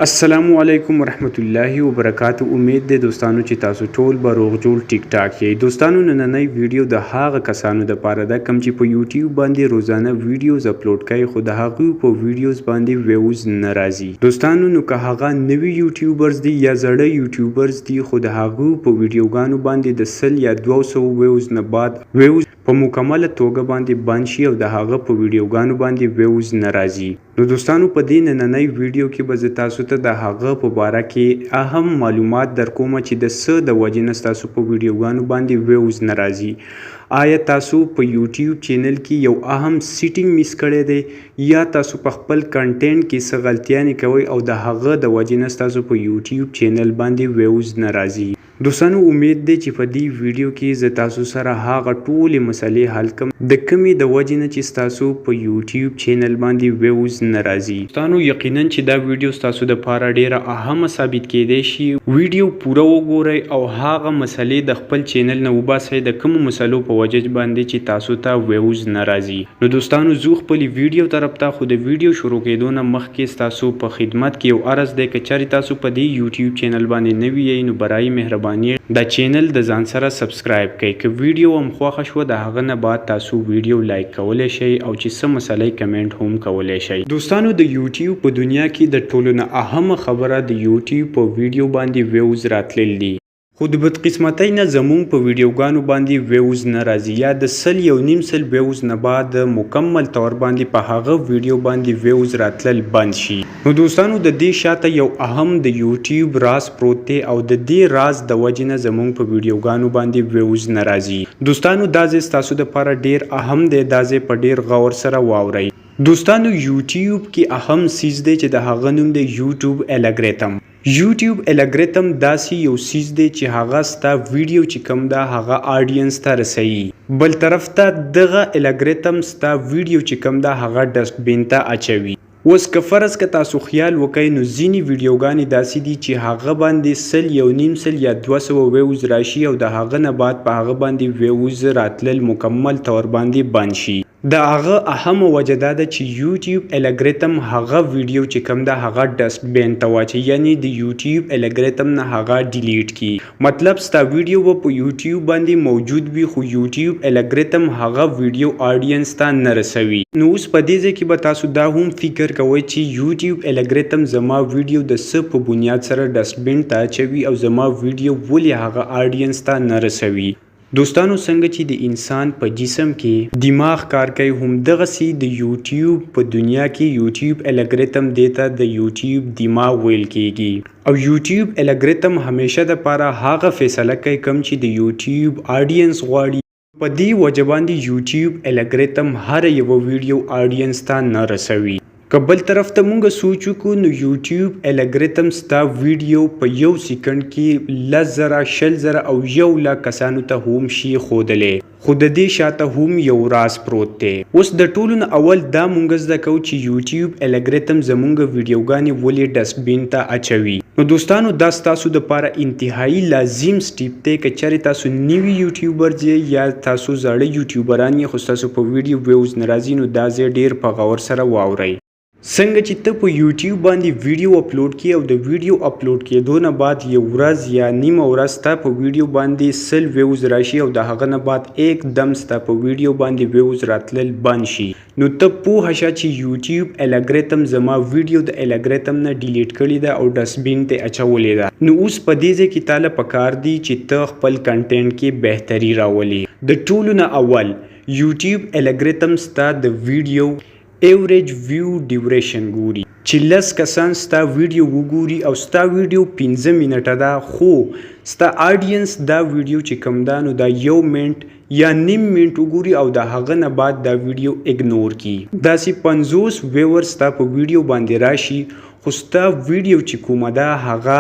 السلام علیکم ورحمت الله وبرکاتہ. امید ده دوستانو چې تاسو ټول به روغ جوړ ټیک ټاک یې. دوستانو نننۍ ویډیو د هغه کسانو د پاره ده کوم چې په یوټیوب باندې روزانه ویډیوز اپلوډ کوي خو د هغوی په ویډیوز باندې ویوز نه راځي. دوستانو نو که هغه نوي یوټیوبرز دي یا زړه یوټیوبرز دي خو د هغوی په ویډیوګانو باندې د 100 یا 200 ویوز نه بعد ویوز په مکمله توګه باندې بند شي او د هغه په ویډیوګانو باندې ویوز نه راځي. نو دوستانو په دې نننۍ ویډیو کې به زه تاسو ته د هغه په باره کې اهم معلومات درکوم چې د څه د وجې نه ستاسو په ویډیوګانو باندې ویوز نه راځي. آیا تاسو په یوټیوب چینل کې یو اهم سیټینګ میس کړی دی یا تاسو په خپل کنټینټ کې څه غلطیانې کوئ او د هغه د وجې نه ستاسو په یوټیوب چینل باندې ویوز نه راځي. دوستانو امید دی چې په دې ویډیو کې زه تاسو سره هغه ټولې مسلې حل کوم د کمې د وجې نه چې ستاسو په یوټیوب چینل باندې ویوز نه راځي. دوستانو یقینا چې دا ویډیو ستاسو دپاره ډیره اهمه ثابت کیدی شي. ویډیو پوره وګورئ او هغه مسلې د خپل چینل نه وباسئ د کومو مسلو په وجه باندې چې تاسو ته ویوز نه راځي. نو دوستانو زه خپلې ویډیو طرف ته خو د ویډیو شروع کیدو نه مخکې ستاسو په خدمت کې یو عرض دی که چېرې تاسو په دې یوټیوب چینل باندې نوي یئ نو برای مهرباني دا چینل د ځان سره سبسکرایب کړئ. که ویډیو هم خوښه شوه د هغه نه بعد تاسو ویډیو لایک کولی شئ او چې څه مسئله کمنټ هم کولی شئ. دوستانو د یوټیوب په دنیا کې د ټولو نه اهمه خبره د یوټیوب په ویډیو باندې ویوز راتلل دي. خو د بدقسمتۍ نه زمونږ په ویډیوګانو باندې ویوز نه راځي یا د 100 ویوز نه بعد مکمل طور باندې په هغه ویډیو باندې ویوز راتلل بند شي. نو دوستانو د دې شاته یو اهم د یوټیوب راز پروت دی او د دې راز د وجې نه زمونږ په ویډیوګانو باندې ویوز نه راځي. دوستانو دا ځای ستاسو دپاره ډیر اهم دی. دا ځای په ډیر غور سره واورئ. دوستانو یوټیوب کې اهم سیز دی چې د هغه نوم دی یوټیوب الګریتم. یوټیوب الګریتم داسې یو سیز دی چې هغه ستا ویډیو چې کوم ده هغه آډینس ته رسوي. بل طرف ته دغه الګریتم ستا ویډیو چې کوم ده هغه ډسټبین ته اچوي. اوس که فرض که تاسو خیال وکئ نو ځینې ویډیوګانې داسې دي چې هغه باندې 100 یا 200 ویوز راشي او د هغه نه بعد په هغه باندې ویوز راتلل مکمل طور باندې بند شي. د هغه اهمه وجه دا ده چې یوټیوب الګریتم هغه ویډیو چې کوم ده هغه ډسټبین ته واچي یعنی د یوټیوب الګریتم نه هغه ډیلیټ کی. مطلب ستا ویډیو به په یوټیوب باندې موجود وي خو یوټیوب الګریتم هغه ویډیو آډینس ته نه رسوي. نو اوس په دې ځای کې به تاسو دا هم فکر کوئ چې یوټیوب الګریتم زما ویډیو د څه په بنیاد سره ډسټبین ته اچوي او زما ویډیو ولې هغه آډینس ته نه رسوي. دوستانو څنګه چې د انسان په جسم کې دماغ کار کوي همدغسې د یوټیوب په دنیا کې یوټیوب الګریتم دیته د یوټیوب دماغ ویل کیږي او یوټیوب الګریتم همیشه دپاره هغه فیصله کوي کوم چې د یوټیوب آډینس غواړي. په دې وجه باندې یوټیوب الګریتم هر یوه ویډیو آډینس ته نه رسوي. که بل طرف ته مونږ سوچ وکړو نو یوټیوب الګریتم ستا ویډیو په یو سیکنډ کې 10,000 او 1,00,000 کسانو ته هم شي ښودلی. خو د دې شاته هم یو راز پروت دی. اوس د ټولو نه اول دا مونږ زده کوو چې یوټیوب الګریتم زمونږ ویډیوګانې ولې ډسټبین ته اچوي. نو دوستانو دا ستاسو دپاره انتهایی لازم سټیپ دی که چېرې تاسو نوي یوټیوبرز یې یا تاسو زاړه یوټیوبران یې خو ستاسو په ویډیو ویوز نه راځي نو دا ځای ډیر په غور سره واورئ. څنګه چې ته په یوټیوب باندې ویډیو اپلوډ کړې او د ویډیو اپلوډ کېدو نه بعد یو ورځ یا نیمه ورځ ستا په ویډیو باندې 100 ویوز راشي او د هغه نه بعد एकदम ستا په ویډیو باندې ویوز راتلل بند شي نو ته پوهه شه چې یوټیوب الګریتم زما ویډیو د الګریتم نه ډیلیټ کړې ده او ډسټبین ته اچولې ده. نو اوس په دې ځای کې تاله پکار دی چې ته خپل کنټینټ کې بهتري راولې. د ټولو نه اول یوټیوب الګریتم ستا د ویډیو ایوریج ویو ډیوریشن ګوري چې 10 کسان ستا ویډیو وګوري او ستا ویډیو 15 منټه ده خو ستا آډینس دا ویډیو چې کوم ده نو دا 1 منټ یا نیم منټ وګوري او د هغه نه بعد دا ویډیو اګنور کی. داسې 50 ویور ستا په ویډیو باندې راشي خو ستا ویډیو چې کومه ده هغه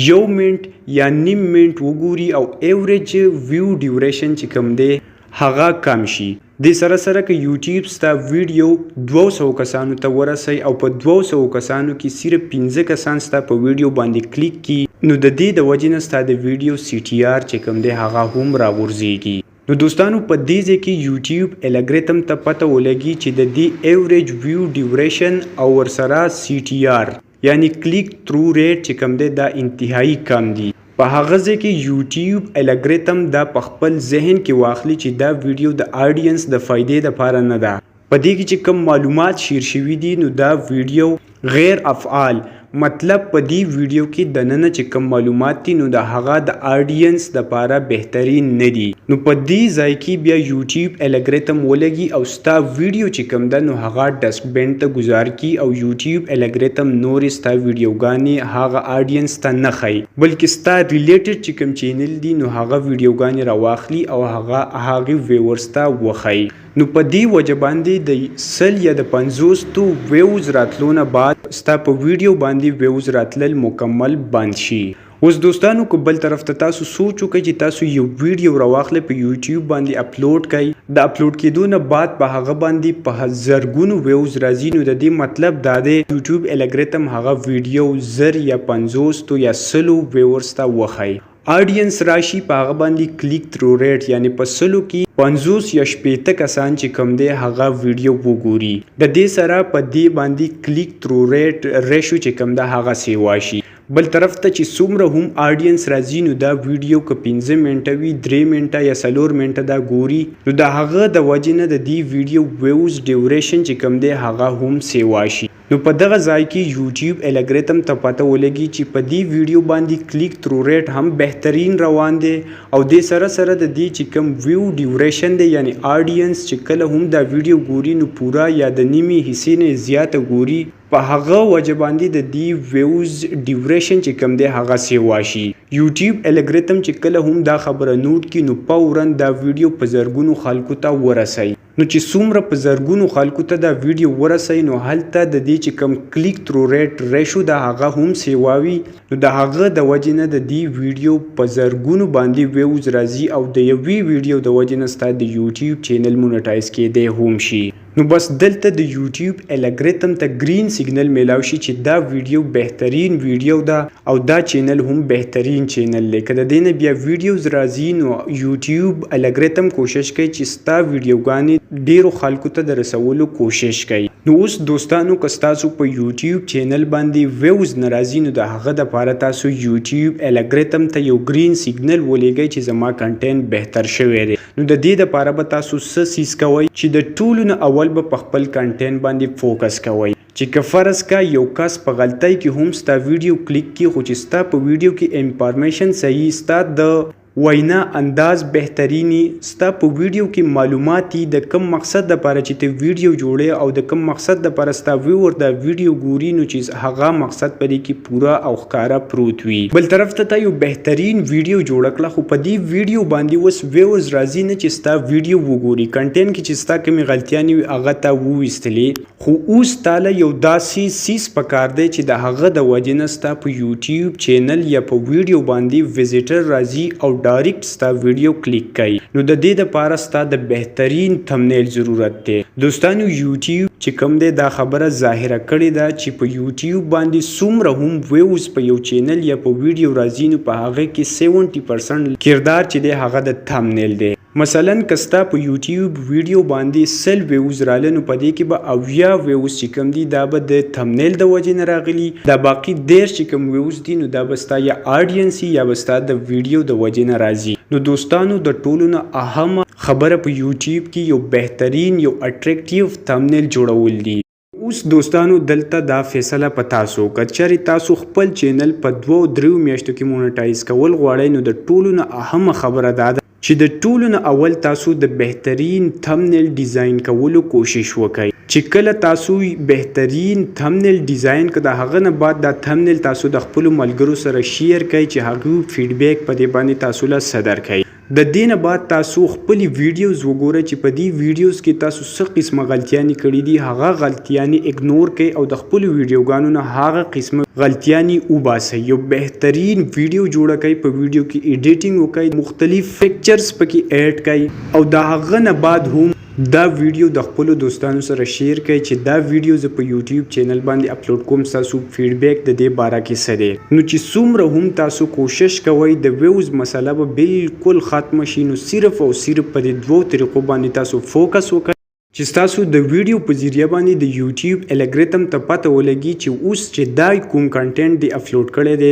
1 منټ یا نیم منټ وګوري او ایوریج ویو ډیوریشن چې کوم دی هغه کم شي. د سره که یوټیوب ستا ویډیو 200 کسانو ته ورسوي او په 200 کسانو کې صرف 15 کسان ستا په ویډیو باندې کلیک کی نو د دې د وجې نه ستا د ویډیو CTR چې کوم دی هغه هم راغورځېږي. نو دوستانو په دې ځای کې یوټیوب الګریتم ته پته ولګي چې د دې ایوریج ویو ډیوریشن او ورسره CTR یعنی کلیک تھرو ریټ چې کوم دی دا انتهایی کم دی. په هغه ځای کې یوټیوب الګریتم دا په خپل ذهن کې واخلي چې دا ویډیو د آډینس د فایدې لپاره نه ده. په دې کې چې کوم معلومات شیر شوي دي نو دا ویډیو غیر افعال، مطلب په دې ویډیو کې دننه چې کوم معلومات دي نو د هغه د آډینس لپاره بهترین نه دي. نو په دې ځای کې بیا یوټیوب الګریتم ولګي او ستا ویډیو چې کوم ده نو هغه ډسټبین ته گزار کی او یوټیوب الګریتم نورې ستا ویډیوګانې هغه آډینس ته نه ښایي، بلکې ستا ریلیټډ چې کوم چینل دي نو هغه ویډیوګانې راواخلي او هغه ویورز ته وښایي. نو په دې وجه باندې د 100 یا د 50 ویوز راتلو نه بعد ستا په ویډیو باندې ویوز راتلل مکمل بند شي. اوس دوستانو که بل طرف ته تاسو سوچ وکړئ چې تاسو یو ویډیو راواخلئ په یوټیوب باندې اپلوډ کړئ، د اپلوډ کېدو نه بعد په هغه باندې په زرګونو ویوز راځي، نو د دې مطلب دا دی یوټیوب الګریتم هغه ویډیو 100 یا 50 یا 100 ویورز ته وښایي. آډینس راشي په هغه باندې کلیک تھرو ریټ یعنی په 100 کې 50 یا 60 کسان چې کوم دی هغه ویډیو وګوري. د دې سره په دې باندې کلیک تھرو ریټ ریشو چې کوم ده هغه سیوا شي. بل طرف ته چې څومره هم آډینس راځي نو دا ویډیو که 15 منټه وي 3 منټه یا 4 منټه دا ګوري نو د هغه د وجې نه د دې ویډیو ویوز ډیوریشن چې کوم دی هغه هم سیوا شي. نو په دغه ځای کې یوټیوب الګریتم ته پته ولګي چې په دې ویډیو باندې کلیک تھرو ریټ هم بهترین روان دی او د سره سره د دې چې کوم ویو ډیوریشن دی یعنی آډینس چې کله هم دا ویډیو ګوري نو پورا یا د نیمه حصې نه زیاته ګوري، په هغه وجه باندې د دې ویوز ډیوریشن چې کوم دی هغه سیوا شي. یوټیوب الګریتم چې کله هم دا خبره نوٹ کی نو فوراً دا ویډیو په زرګونو خلکو ته ورسوي. نو چې څومره په زرګونو خلکو ته دا ویډیو ورسوي نو هلته د دې چې کوم کلیک تھرو ریټ ریشو دا هغه هم سیواوي، نو د هغه د وجې نه د دې ویډیو په زرګونو باندې ویوز راځي او د یوې ویډیو د وجې نه ستا د یوټیوب چینل مونټایز کېدی هم شي. نو بس دلته د یوټیوب الګریتم ته گرین سیګنل میلاو شي چې دا ویډیو بهترین ویډیو ده او دا چینل هم بهترین چینل دی. که د دې نه بیا ویډیوز راځي نو یوټیوب الګریتم کوشش کوي چې ستا ویډیوګانې ډیرو خلکو ته د رسولو کوشش کوي. نو اوس دوستانو که ستاسو په یوټیوب چینل باندې ویوز ناراضي نو د هغه دپاره تاسو یوټیوب الګریتم ته یو گرین سیګنل ولېږئ چې زما کنټینټ بهتر شوی دی. نو د دې دپاره به تاسو څه سیز کوئ چې د ټولو نه اول به په خپل کنټینټ باندې فوکس کوئ. چې که فرض کا یو کس په غلطۍ کې هم ستا ویډیو کلیک کی خو چې ستا په ویډیو کې انفارمیشن صحیح، ستا د وینا انداز بهترینی، ستا په ویډیو کې معلومات د کم مقصد لپاره چې ته ویډیو جوړې او د کم مقصد لپاره ستا ویور دا ویډیو ګوري نو چې هغه مقصد په دې کې پورا او ښکارا پروت وي. بل طرف ته یو بهترین ویډیو جوړ کړه خو په دې ویډیو باندې اوس ویورز راځي نه چې ستا ویډیو وګوري، کنټینټ کې چې ستا کومې غلطیانې وي هغه ته وویستلې، خو اوس تاله یو داسې سیس پکار دی چې د هغه د وجې نه ستا په یوټیوب چینل یا په ویډیو باندې ویزیټر راځي او ډایرکټ ستا ویډیو کلیک کوي. نو د دې دپاره ستا د بهترین تمنیل ضرورت دی. دوستانو یوټیوب چې کوم دی دا خبره ظاهره کړې ده چې په یوټیوب باندې څومره هم ویوز په یو چینل یا په ویډیو راځي نو په هغه کې 70% کردار چې دی هغه د تمنیل دی. مثلا که ستا په یوټیوب ویډیو باندې 100 ویوز راله نو په دې کې به 80 ویوز چې کوم دي دا به د تمنیل د وجې نه راغلي، دا باقي 10 چې کوم ویوز دي نو دا به ستا یا آډینس یا به ستا د ویډیو د وجې نه راځي. نو دوستانو د ټولو نه اهم خبره په یوټیوب کې یو بهترین یو اټریکټیو تمنیل جوړول دي. اوس دوستانو دلته دا فیصله په تاسو که چېرې تاسو خپل چینل په 2-3 میاشتو کې مونټایز کول غواړئ نو د ټولو نه اهمه خبره دا ده چې د ټولو نه اول تاسو د بهترین تمنیل ډیزاین کولو کوشش وکړئ. چې کله تاسو بهترین تمنیل ډیزاین کړه د هغه نه بعد دا تمنیل تاسو د خپلو ملګرو سره شیر کړئ چې هغوی فیډبیک په دې باندې تاسو له صدر کړئ. د دې نه بعد تاسو خپلې ویډیوز وګورئ چې په دې ویډیوز کې تاسو څه قسمه غلطیانې کړي دي، هغه غلطیانې اګنور کړئ او د خپلو ویډیوګانو نه هغه قسمه غلطیانې وباسئ. یو بهترین ویډیو جوړه کړئ، په ویډیو کې ایډیټینګ وکړئ، مختلف پکچرز پکې ایډ کړئ او د هغه نه بعد هم دا ویډیو د خپلو دوستانو سره شیر کړئ چې دا ویډیو زه په یوټیوب چینل باندې اپلوډ کوم، تاسو فیډبیک د دې باره کې څه دی. نو چې څومره هم تاسو کوشش کوئ د ویوز مسله به بالکل ختمه شي، نو صرف او صرف په دې 2 طریقو باندې تاسو فوکس وکړئ چې تاسو د ویډیو په ذریعہ باندې د یوټیوب الګوریتم ته پته ولګي چې اوس چې دا کوم کنټینټ دی اپلوډ کړی دی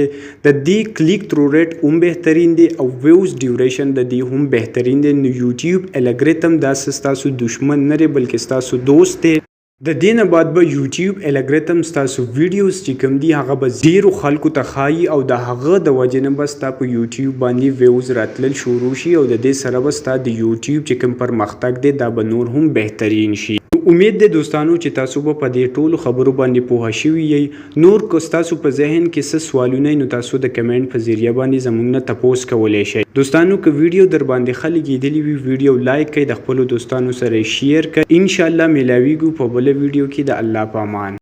د دې کلیک تھرو ریټ هم بهترین دی او ویوز ډیوریشن د دې هم بهترین دی. نو یوټیوب الګوریتم دا تاسو دشمن نه دی بلکې تاسو دوست دی. د دې نه بعد به یوټیوب الګوریتم تاسو ویډیوز چې کوم دي هغه به ډیرو خلکو ته ښایي او د هغه د وجې نه به ستا په یوټیوب باندې ویوز راتلل شروع شي او د دې سره به ستا د یوټیوب چې کوم پرمختګ دی دا به نور هم بهترین شي. امید ده دوستانو چې تاسو به په دې ټولو خبرو باندې پوه شوي یئ. نور که تاسو په ذهن کې څه سوالونه نو تاسو د کمنټ په ذریعہ باندې زموږ نه تپوس کولی شئ. دوستانو که ویډیو در باندې ښه لګېدلی وي ویډیو لایک کړئ، د خپلو دوستانو سره شیر کړئ. انشاءالله میلاویږو په بله ویډیو کې. د الله په امان.